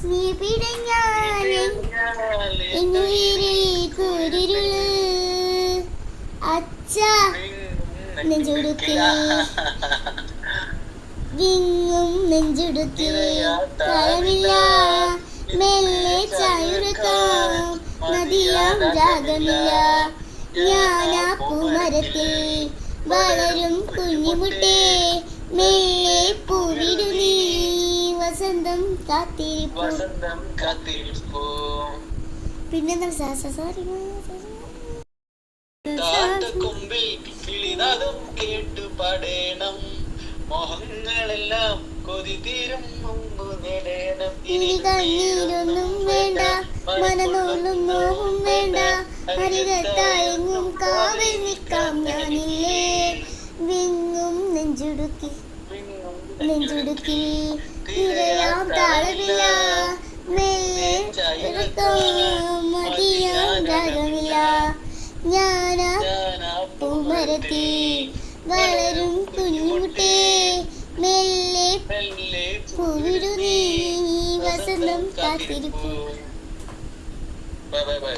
നീ പിടഞ്ഞാൽ കുരിരുള് അച്ഛ നെഞ്ചുടുക്കി വിങ്ങും നെഞ്ചുടുക്കി തരമില്ല മെല്ലെ ചായുറക്കാം നദിയാം രാഗമില്ല ഞാനാ പൂമരത്തിൽ വളരും കുഞ്ഞുമുട്ടേ മെല്ലെ പൂവിടു നീ വസന്തം കാത്തിരിപ്പൂ പിന്നെന്താ സോറി കൊമ്പിൽ കിളിനാദം കേട്ടു പാടേണം മോഹങ്ങളെല്ലാം കൊതി തീരും മുമ്പ് നേടേണം ഇനി കണ്ണീരൊന്നും വേണ്ട മനനോന്നും നോവും വേണ്ട ഹരിതത്തായെങ്ങും കാവൽ നിൽക്കാം ഞാനില്ലേ വിങ്ങും നെഞ്ചുടുക്കി തിരയാം താളമില്ല മെല്ലെ മതിയാം രാഗമില്ല ഞാനാ പൂമരത്തിൽ വളരും കുഞ്ഞുമുട്ടേ മെല്ലെ പൂവിടു നീ വസന്തം കാത്തിരിപ്പൂ. Bye bye by.